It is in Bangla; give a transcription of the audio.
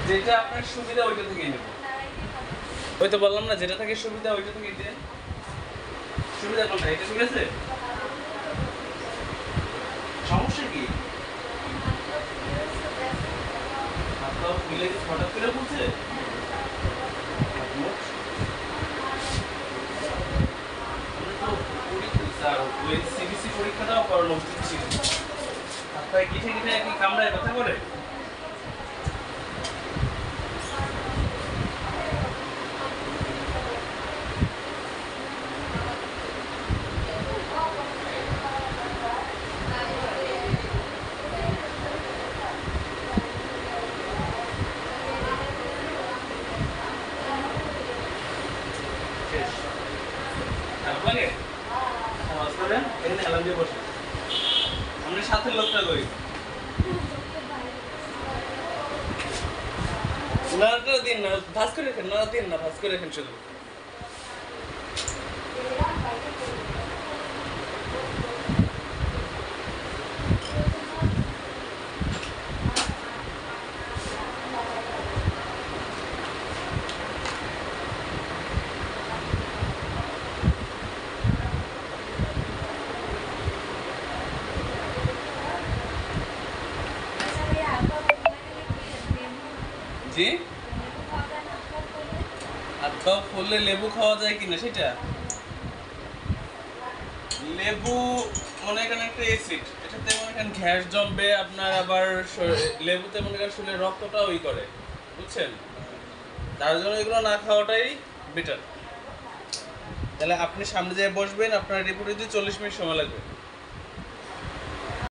যেটা আপনার সুবিধা ওইটা থেকেই নেব। ওই তো বললাম না, যেটা থেকে সুবিধা ওইটা থেকেই দেন। সুবিধা কোনটা? এটা ঠিক আছে? সমস্যা কি? আপনার মিলে কি হঠাৎ করে বলছে? স্যার ওই সিবিসি পরীক্ষাটাও করানো উচিত ছিল। আপনার কিঠে কিঠে কি কামড়ায় ব্যথা করে? শেষ। আর লাগে? নামাজ পড়েন, এখানে অ্যালার্ম দিয়ে বসে। আমরা সাথের লোকটা লই। নাড়াটা দিন না, ভাজ করে রেখেন, নাড়া দিন না, ভাজ করে রেখেন শুধু। জি? হাত পা ফুললে লেবু খাওয়া যায় কিনা সেটা? লেবু মনে করেন একটা অ্যাসিড, এটাতে মনে করেন গ্যাস জমবে আপনার, আবার লেবুতে মনে করেন শুলে রক্তটাও করে, বুঝছেন? তার জন্য এগুলো না খাওয়াটাই বেটার। তাহলে আপনি সামনে যেয়ে বসবেন, আপনার রিপোর্টে দিয়ে 40 মিনিট সময় লাগবে।